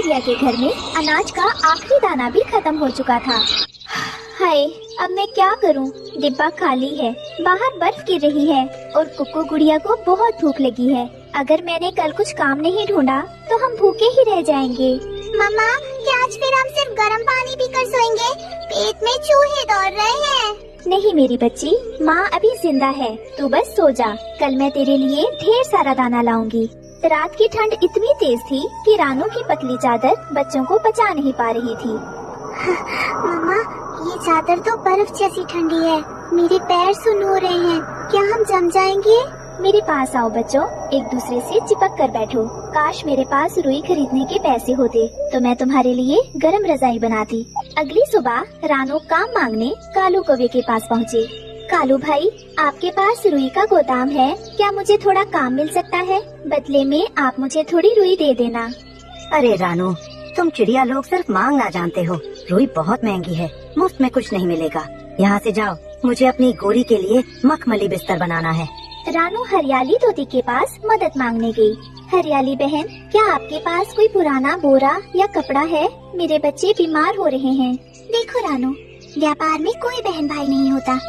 चिड़िया के घर में अनाज का आखिरी दाना भी खत्म हो चुका था। हाय, अब मैं क्या करूं? डिब्बा खाली है, बाहर बर्फ गिर रही है और कुक्कू गुड़िया को बहुत भूख लगी है। अगर मैंने कल कुछ काम नहीं ढूंढा तो हम भूखे ही रह जाएंगे। मम्मा, क्या आज फिर हम सिर्फ गर्म पानी पीकर सोएंगे? पेट में चूहे दौड़ रहे हैं। नहीं मेरी बच्ची, माँ अभी जिंदा है, तू बस सो जा। कल मैं तेरे लिए ढेर सारा दाना लाऊंगी। रात की ठंड इतनी तेज थी कि रानू की पतली चादर बच्चों को बचा नहीं पा रही थी। मम्मा, ये चादर तो बर्फ जैसी ठंडी है। मेरे पैर सुन्न हो रहे हैं। क्या हम जम जाएंगे? मेरे पास आओ बच्चों, एक दूसरे से चिपक कर बैठो। काश मेरे पास रुई खरीदने के पैसे होते तो मैं तुम्हारे लिए गरम रजाई बनाती। अगली सुबह रानू काम मांगने कालू कौवे के पास पहुँचे। कालू भाई, आपके पास रुई का गोदाम है, क्या मुझे थोड़ा काम मिल सकता है? बदले में आप मुझे थोड़ी रुई दे देना। अरे रानू, तुम चिड़िया लोग सिर्फ मांगना जानते हो। रुई बहुत महंगी है, मुफ्त में कुछ नहीं मिलेगा। यहाँ से जाओ, मुझे अपनी गोरी के लिए मखमली बिस्तर बनाना है। रानू हरियाली तोती के पास मदद मांगने गई। हरियाली बहन, क्या आपके पास कोई पुराना बोरा या कपड़ा है? मेरे बच्चे बीमार हो रहे हैं। देखो रानू, व्यापार में कोई बहन भाई नहीं होता।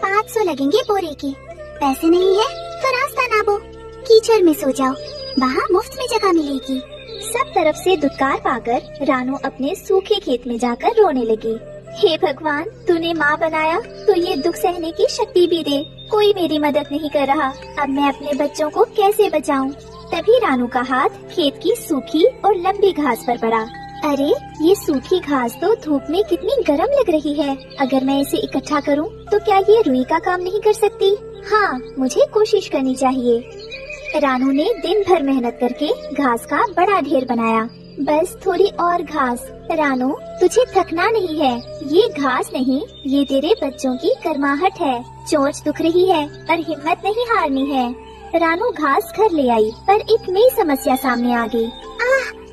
500 लगेंगे बोरे के। पैसे नहीं है तो रास्ता नापो, कीचड़ में सो जाओ, वहाँ मुफ्त में जगह मिलेगी। सब तरफ से दुत्कार पाकर रानू अपने सूखे खेत में जाकर रोने लगी। हे भगवान, तूने माँ बनाया तो ये दुख सहने की शक्ति भी दे। कोई मेरी मदद नहीं कर रहा, अब मैं अपने बच्चों को कैसे बचाऊं? तभी रानू का हाथ खेत की सूखी और लंबी घास पर पड़ा। अरे, ये सूखी घास तो धूप में कितनी गर्म लग रही है। अगर मैं इसे इकट्ठा करूं तो क्या ये रुई का काम नहीं कर सकती? हाँ, मुझे कोशिश करनी चाहिए। रानू ने दिन भर मेहनत करके घास का बड़ा ढेर बनाया। बस थोड़ी और घास। रानू, तुझे थकना नहीं है, ये घास नहीं, ये तेरे बच्चों की गर्माहट है। चोंच दुख रही है पर हिम्मत नहीं हारनी है। रानू घास घर ले आई पर एक नई समस्या सामने आ गई।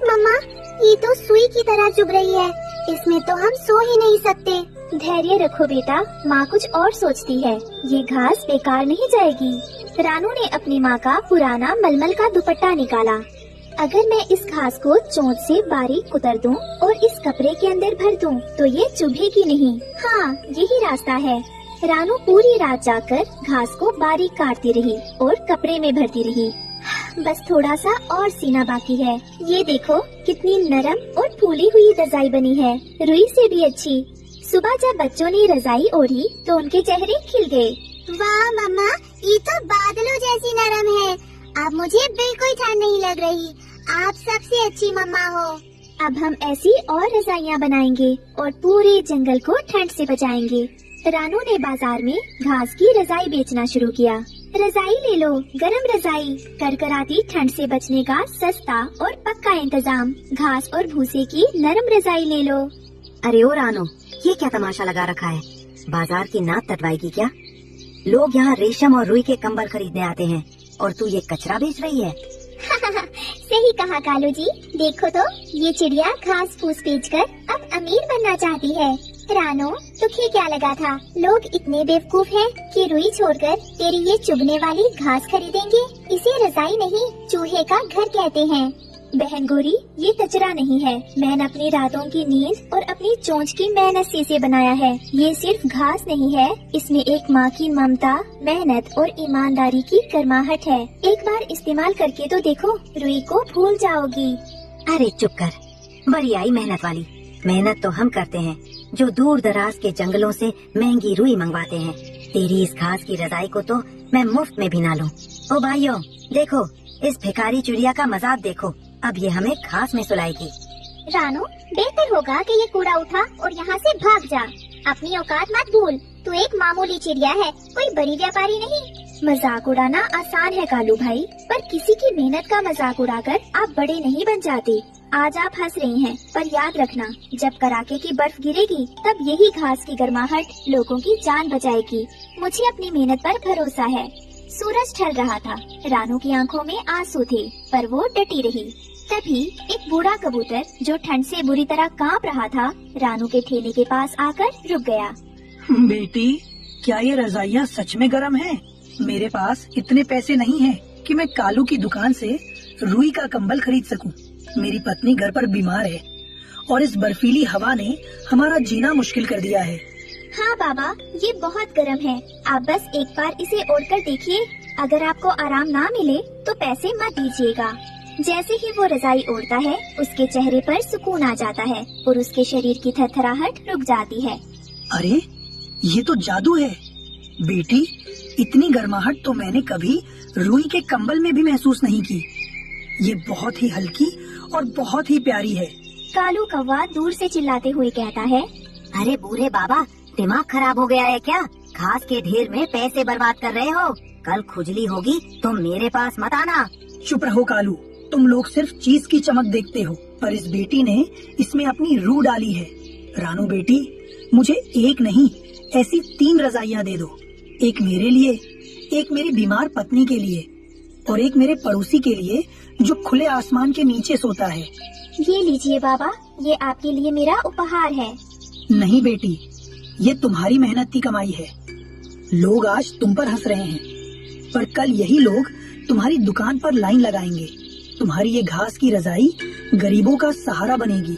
मम्मा, ये तो सुई की तरह चुभ रही है, इसमें तो हम सो ही नहीं सकते। धैर्य रखो बेटा, माँ कुछ और सोचती है, ये घास बेकार नहीं जाएगी। रानू ने अपनी माँ का पुराना मलमल का दुपट्टा निकाला। अगर मैं इस घास को चोंच से बारीक कुतर दूं और इस कपड़े के अंदर भर दूं, तो ये चुभेगी नहीं। हाँ, यही रास्ता है। रानू पूरी रात जाकर घास को बारीक काटती रही और कपड़े में भरती रही। बस थोड़ा सा और सीना बाकी है। ये देखो कितनी नरम और फूली हुई रजाई बनी है, रुई से भी अच्छी। सुबह जब बच्चों ने रजाई ओढ़ी तो उनके चेहरे खिल गए। वाह मम्मा, ये तो बादलों जैसी नरम है। अब मुझे बिल्कुल ठंड नहीं लग रही। आप सबसे अच्छी मम्मा हो। अब हम ऐसी और रजाइयाँ बनाएंगे और पूरे जंगल को ठंड से बचाएंगे। रानू ने बाजार में घास की रजाई बेचना शुरू किया। रजाई ले लो, गरम रजाई, करकराती ठंड से बचने का सस्ता और पक्का इंतजाम। घास और भूसे की नरम रजाई ले लो। अरे ओ रानू, ये क्या तमाशा लगा रखा है? बाजार की नाक कटवाएगी क्या? लोग यहाँ रेशम और रुई के कंबल खरीदने आते हैं और तू ये कचरा बेच रही है। सही कहा कालू जी। देखो तो, ये चिड़िया घास फूस बेचकर अब अमीर बनना चाहती है। रानू, तुझे क्या लगा था लोग इतने बेवकूफ हैं कि रुई छोड़कर तेरी ये चुभने वाली घास खरीदेंगे? इसे रजाई नहीं, चूहे का घर कहते हैं। बहन गोरी, ये कचरा नहीं है, मैंने अपनी रातों की नींद और अपनी चोंच की मेहनत से इसे बनाया है। ये सिर्फ घास नहीं है, इसमें एक माँ की ममता, मेहनत और ईमानदारी की गर्माहट है। एक बार इस्तेमाल करके तो देखो, रुई को भूल जाओगी। अरे चुप कर, बड़ी आई मेहनत वाली। मेहनत तो हम करते हैं जो दूर दराज के जंगलों से महंगी रुई मंगवाते हैं। तेरी इस घास की रजाई को तो मैं मुफ्त में भी ना लूं। ओ भाइयों, देखो इस भिखारी चिड़िया का मजाक देखो, अब ये हमें घास में सुलाएगी। रानू, बेहतर होगा कि ये कूड़ा उठा और यहाँ से भाग जा। अपनी औकात मत भूल, तू एक मामूली चिड़िया है, कोई बड़ी व्यापारी नहीं। मजाक उड़ाना आसान है कालू भाई, पर किसी की मेहनत का मजाक उड़ाकर आप बड़े नहीं बन जाते। आज आप हंस रही हैं, पर याद रखना, जब कड़ाके की बर्फ गिरेगी तब यही घास की गर्माहट लोगों की जान बचाएगी। मुझे अपनी मेहनत पर भरोसा है। सूरज ढल रहा था, रानू की आंखों में आंसू थे, पर वो डटी रही। तभी एक बूढ़ा कबूतर जो ठंड से बुरी तरह कांप रहा था, रानू के ठेले के पास आकर रुक गया। बेटी, क्या ये रजाइयाँ सच में गर्म हैं? मेरे पास इतने पैसे नहीं हैं कि मैं कालू की दुकान से रुई का कंबल खरीद सकूं। मेरी पत्नी घर पर बीमार है और इस बर्फीली हवा ने हमारा जीना मुश्किल कर दिया है। हाँ बाबा, ये बहुत गर्म है। आप बस एक बार इसे ओढ़कर देखिए। अगर आपको आराम ना मिले तो पैसे मत दीजिएगा। जैसे ही वो रजाई ओढ़ता है, उसके चेहरे पर सुकून आ जाता है और उसके शरीर की थरथराहट रुक जाती है। अरे ये तो जादू है बेटी। इतनी गर्माहट तो मैंने कभी रुई के कंबल में भी महसूस नहीं की। ये बहुत ही हल्की और बहुत ही प्यारी है। कालू कौवा दूर से चिल्लाते हुए कहता है, अरे बूढ़े बाबा, दिमाग खराब हो गया है क्या? घास के ढेर में पैसे बर्बाद कर रहे हो। कल खुजली होगी तो मेरे पास मत आना। चुप रहो कालू, तुम लोग सिर्फ चीज की चमक देखते हो, पर इस बेटी ने इसमें अपनी रूह डाली है। रानू बेटी, मुझे एक नहीं ऐसी 3 रजाइयाँ दे दो। एक मेरे लिए, एक मेरी बीमार पत्नी के लिए और एक मेरे पड़ोसी के लिए जो खुले आसमान के नीचे सोता है। ये लीजिए बाबा, ये आपके लिए मेरा उपहार है। नहीं बेटी, ये तुम्हारी मेहनत की कमाई है। लोग आज तुम पर हंस रहे हैं, पर कल यही लोग तुम्हारी दुकान पर लाइन लगाएंगे। तुम्हारी ये घास की रजाई गरीबों का सहारा बनेगी।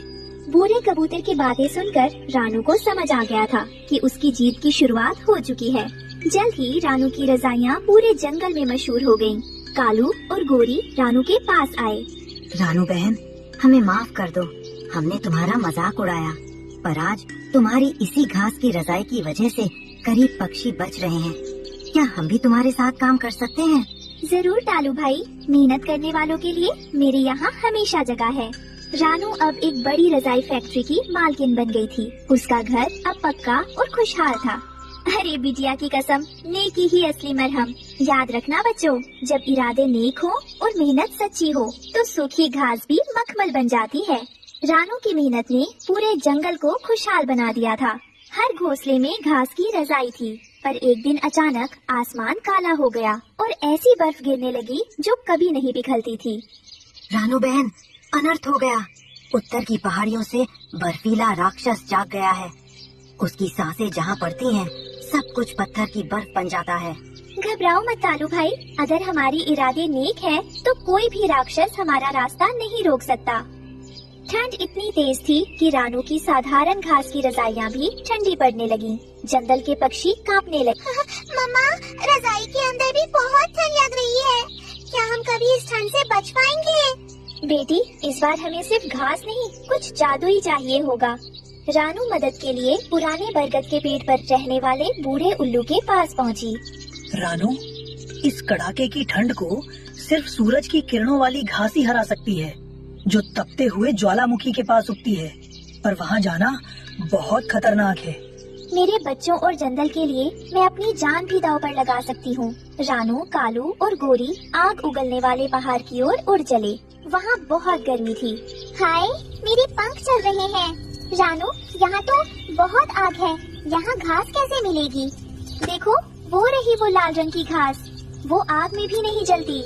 बूढ़े कबूतर की बातें सुनकर रानू को समझ आ गया था कि उसकी जीत की शुरुआत हो चुकी है। जल्द ही रानू की रजाइयाँ पूरे जंगल में मशहूर हो गयीं। कालू और गोरी रानू के पास आए। रानू बहन, हमें माफ कर दो। हमने तुम्हारा मजाक उड़ाया, पर आज तुम्हारी इसी घास की रजाई की वजह से करीब पक्षी बच रहे हैं। क्या हम भी तुम्हारे साथ काम कर सकते हैं? जरूर टालू भाई, मेहनत करने वालों के लिए मेरे यहाँ हमेशा जगह है। रानू अब एक बड़ी रजाई फैक्ट्री की मालकिन बन गई थी। उसका घर अब पक्का और खुशहाल था। अरे बिटिया की कसम, नेकी ही असली मरहम। याद रखना बच्चों, जब इरादे नेक हो और मेहनत सच्ची हो तो सूखी घास भी मखमल बन जाती है। रानू की मेहनत ने पूरे जंगल को खुशहाल बना दिया था। हर घोंसले में घास की रजाई थी, पर एक दिन अचानक आसमान काला हो गया और ऐसी बर्फ गिरने लगी जो कभी नहीं पिघलती थी। रानू बहन, अनर्थ हो गया। उत्तर की पहाड़ियों से बर्फीला राक्षस जाग गया है। उसकी सांसें जहाँ पड़ती हैं, सब कुछ पत्थर की बर्फ बन जाता है। घबराओ मत तालू भाई, अगर हमारी इरादे नेक है तो कोई भी राक्षस हमारा रास्ता नहीं रोक सकता। ठंड इतनी तेज थी कि रानू की साधारण घास की रजाइयाँ भी ठंडी पड़ने लगी। जंगल के पक्षी कांपने लगे। मम्मा, रजाई के अंदर भी बहुत ठंड लग रही है। क्या हम कभी इस ठंड से बच पाएंगे? बेटी, इस बार हमें सिर्फ घास नहीं, कुछ जादू ही चाहिए होगा। रानू मदद के लिए पुराने बरगद के पेड़ पर रहने वाले बूढ़े उल्लू के पास पहुंची। रानू, इस कड़ाके की ठंड को सिर्फ सूरज की किरणों वाली घास ही हरा सकती है, जो तपते हुए ज्वालामुखी के पास उगती है। पर वहाँ जाना बहुत खतरनाक है। मेरे बच्चों और जंगल के लिए मैं अपनी जान भी दांव पर लगा सकती हूँ। रानू, कालू और गोरी आग उगलने वाले पहाड़ की ओर उड़ चले। वहाँ बहुत गर्मी थी। हाय, मेरे पंख चल रहे हैं। रानू, यहाँ तो बहुत आग है। यहाँ घास कैसे मिलेगी? देखो, वो रही वो लाल रंग की घास। वो आग में भी नहीं जलती।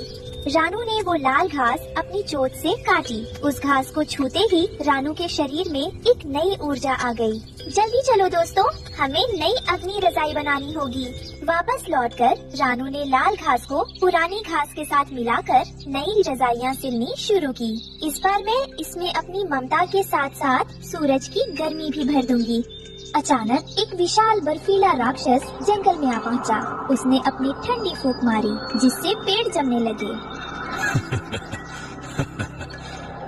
रानू ने वो लाल घास अपनी चोट से काटी। उस घास को छूते ही रानू के शरीर में एक नई ऊर्जा आ गई। जल्दी चलो दोस्तों, हमें नई अग्नि रजाई बनानी होगी। वापस लौटकर रानू ने लाल घास को पुरानी घास के साथ मिलाकर नई रजाइयाँ सिलनी शुरू की। इस बार मैं इसमें अपनी ममता के साथ साथ सूरज की गर्मी भी भर दूंगी। अचानक एक विशाल बर्फीला राक्षस जंगल में आ पहुंचा। उसने अपनी ठंडी फूंक मारी, जिससे पेड़ जमने लगे।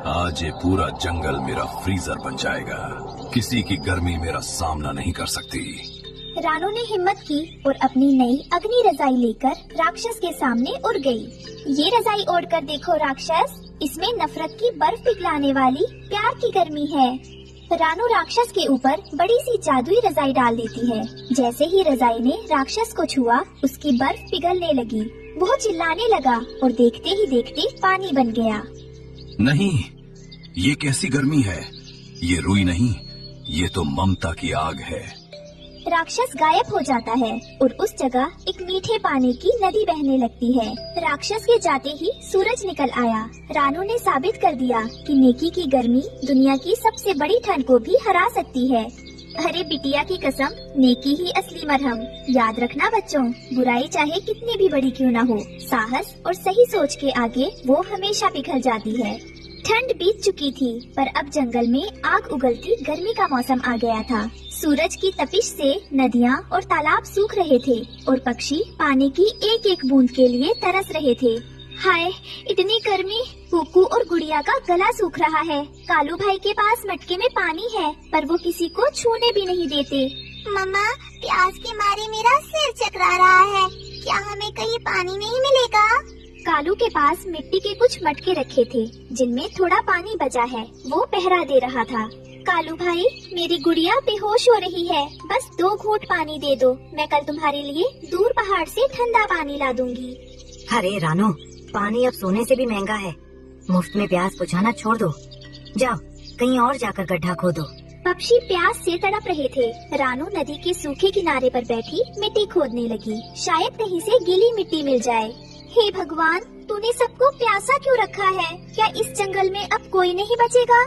आज ये पूरा जंगल मेरा फ्रीजर बन जाएगा। किसी की गर्मी मेरा सामना नहीं कर सकती। रानू ने हिम्मत की और अपनी नई अग्नि रजाई लेकर राक्षस के सामने उड़ गई। ये रजाई ओढ़कर देखो राक्षस, इसमें नफरत की बर्फ पिघलाने वाली प्यार की गर्मी है। रानू राक्षस के ऊपर बड़ी सी जादुई रजाई डाल देती है। जैसे ही रजाई ने राक्षस को छुआ, उसकी बर्फ पिघलने लगी। वो चिल्लाने लगा और देखते ही देखते पानी बन गया। नहीं, ये कैसी गर्मी है? ये रुई नहीं, ये तो ममता की आग है। राक्षस गायब हो जाता है और उस जगह एक मीठे पानी की नदी बहने लगती है। राक्षस के जाते ही सूरज निकल आया। रानू ने साबित कर दिया कि नेकी की गर्मी दुनिया की सबसे बड़ी ठंड को भी हरा सकती है। अरे बिटिया की कसम, नेकी ही असली मरहम। याद रखना बच्चों, बुराई चाहे कितनी भी बड़ी क्यों न हो, साहस और सही सोच के आगे वो हमेशा पिघल जाती है। ठंड बीत चुकी थी, पर अब जंगल में आग उगलती गर्मी का मौसम आ गया था। सूरज की तपिश से नदियाँ और तालाब सूख रहे थे और पक्षी पानी की एक एक बूंद के लिए तरस रहे थे। हाय, इतनी गर्मी! कुकू और गुड़िया का गला सूख रहा है। कालू भाई के पास मटके में पानी है, पर वो किसी को छूने भी नहीं देते। मम्मा, प्यास के मारे मेरा सिर चकरा रहा है। क्या हमें कहीं पानी नहीं मिलेगा? कालू के पास मिट्टी के कुछ मटके रखे थे, जिनमें थोड़ा पानी बचा है। वो पहरा दे रहा था। कालू भाई, मेरी गुड़िया बेहोश हो रही है, बस 2 घूंट पानी दे दो। मैं कल तुम्हारे लिए दूर पहाड़ से ठंडा पानी ला दूंगी। अरे रानो, पानी अब सोने से भी महंगा है। मुफ्त में प्यास बुझाना छोड़ दो। जाओ, कहीं और जाकर गड्ढा खोदो। पक्षी प्यास से तड़प रहे थे। रानू नदी के सूखे किनारे पर बैठी मिट्टी खोदने लगी। शायद कहीं से गीली मिट्टी मिल जाए। हे भगवान, तूने सबको प्यासा क्यों रखा है? क्या इस जंगल में अब कोई नहीं बचेगा?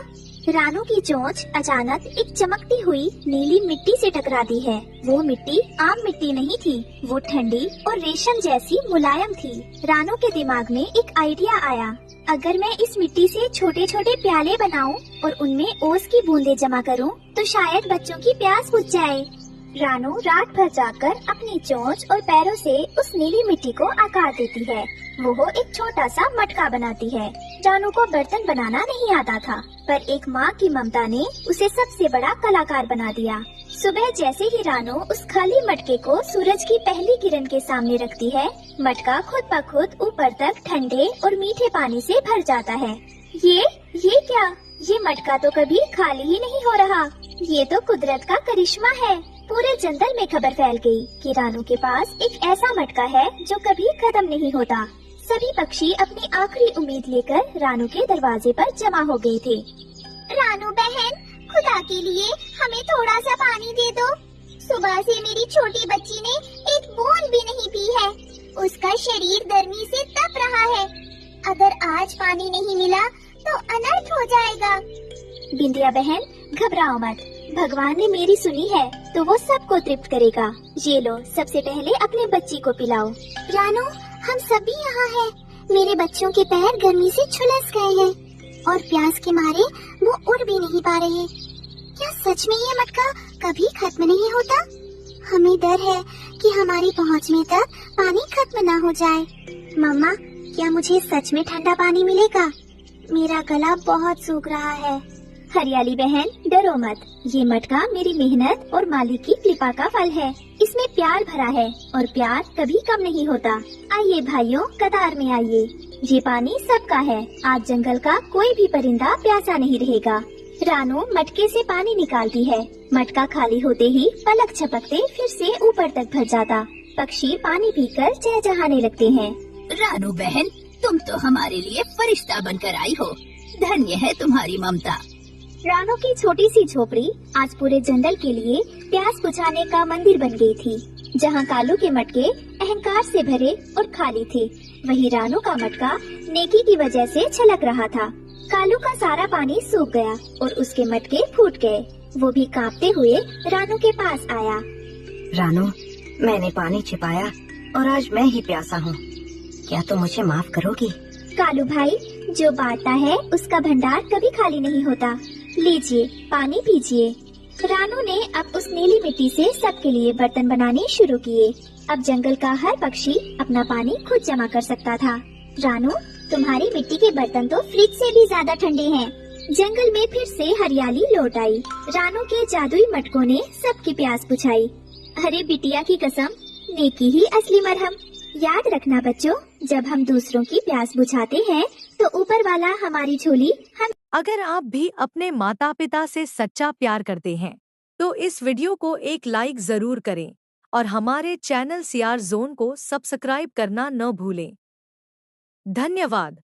रानू की चोंच अचानक एक चमकती हुई नीली मिट्टी से टकराती है। वो मिट्टी आम मिट्टी नहीं थी, वो ठंडी और रेशम जैसी मुलायम थी। रानू के दिमाग में एक आइडिया आया। अगर मैं इस मिट्टी से छोटे छोटे प्याले बनाऊं और उनमें ओस की बूंदें जमा करूं, तो शायद बच्चों की प्यास बुझ जाए। रानू रात भर जाकर अपनी चोंच और पैरों से उस नीली मिट्टी को आकार देती है। वो एक छोटा सा मटका बनाती है। रानू को बर्तन बनाना नहीं आता था, पर एक माँ की ममता ने उसे सबसे बड़ा कलाकार बना दिया। सुबह जैसे ही रानू उस खाली मटके को सूरज की पहली किरण के सामने रखती है, मटका खुद ब खुद ऊपर तक ठंडे और मीठे पानी से भर जाता है। ये क्या? ये मटका तो कभी खाली ही नहीं हो रहा। ये तो कुदरत का करिश्मा है। पूरे जंगल में खबर फैल गई कि रानू के पास एक ऐसा मटका है जो कभी खत्म नहीं होता। सभी पक्षी अपनी आखिरी उम्मीद लेकर रानू के दरवाजे पर जमा हो गए थे। रानू बहन, खुदा के लिए हमें थोड़ा सा पानी दे दो। सुबह से मेरी छोटी बच्ची ने एक बूंद भी नहीं पी है। उसका शरीर गर्मी से तप रहा है। अगर आज पानी नहीं मिला तो अनर्थ हो जाएगा। बिंदिया बहन, घबराओ मत। भगवान ने मेरी सुनी है तो वो सबको तृप्त करेगा। ये लो, सबसे पहले अपने बच्ची को पिलाओ। रानू, हम सभी यहाँ हैं। मेरे बच्चों के पैर गर्मी से झुलस गए हैं और प्यास के मारे वो उड़ भी नहीं पा रहे। क्या सच में ये मटका कभी खत्म नहीं होता? हमें डर है कि हमारी पहुँच में तक पानी खत्म ना हो जाए। मम्मा, क्या मुझे सच में ठंडा पानी मिलेगा? मेरा गला बहुत सूख रहा है। हरियाली बहन, डरो मत। ये मटका मेरी मेहनत और मालिक की कृपा का फल है। इसमें प्यार भरा है और प्यार कभी कम नहीं होता। आइए भाइयों, कतार में आइए। ये पानी सबका है। आज जंगल का कोई भी परिंदा प्यासा नहीं रहेगा। रानू मटके से पानी निकालती है। मटका खाली होते ही पलक झपकते फिर से ऊपर तक भर जाता। पक्षी पानी पीकर चहचहाने लगते हैं। रानू बहन, तुम तो हमारे लिए फरिश्ता बनकर आई हो। धन्य है तुम्हारी ममता। रानू की छोटी सी झोपड़ी आज पूरे जंगल के लिए प्यास बुझाने का मंदिर बन गई थी। जहाँ कालू के मटके अहंकार से भरे और खाली थे, वही रानू का मटका नेकी की वजह से छलक रहा था। कालू का सारा पानी सूख गया और उसके मटके फूट गए। वो भी कांपते हुए रानू के पास आया। रानू, मैंने पानी छिपाया और आज मैं ही प्यासा हूँ। क्या तुम मुझे माफ करोगी? कालू भाई, जो बांटता है उसका भंडार कभी खाली नहीं होता। लीजिए, पानी पीजिए। रानू ने अब उस नीली मिट्टी से सबके लिए बर्तन बनाने शुरू किए। अब जंगल का हर पक्षी अपना पानी खुद जमा कर सकता था। रानू, तुम्हारी मिट्टी के बर्तन तो फ्रिज से भी ज्यादा ठंडे हैं। जंगल में फिर से हरियाली लौट आई। रानू के जादुई मटकों ने सबकी प्यास बुझाई। अरे बिटिया की कसम, नेकी ही असली मरहम। याद रखना बच्चों, जब हम दूसरों की प्यास बुझाते हैं तो ऊपर वाला हमारी झोली हम। अगर आप भी अपने माता पिता से सच्चा प्यार करते हैं तो इस वीडियो को एक लाइक जरूर करें और हमारे चैनल CR Zone को सब्सक्राइब करना न भूलें। धन्यवाद।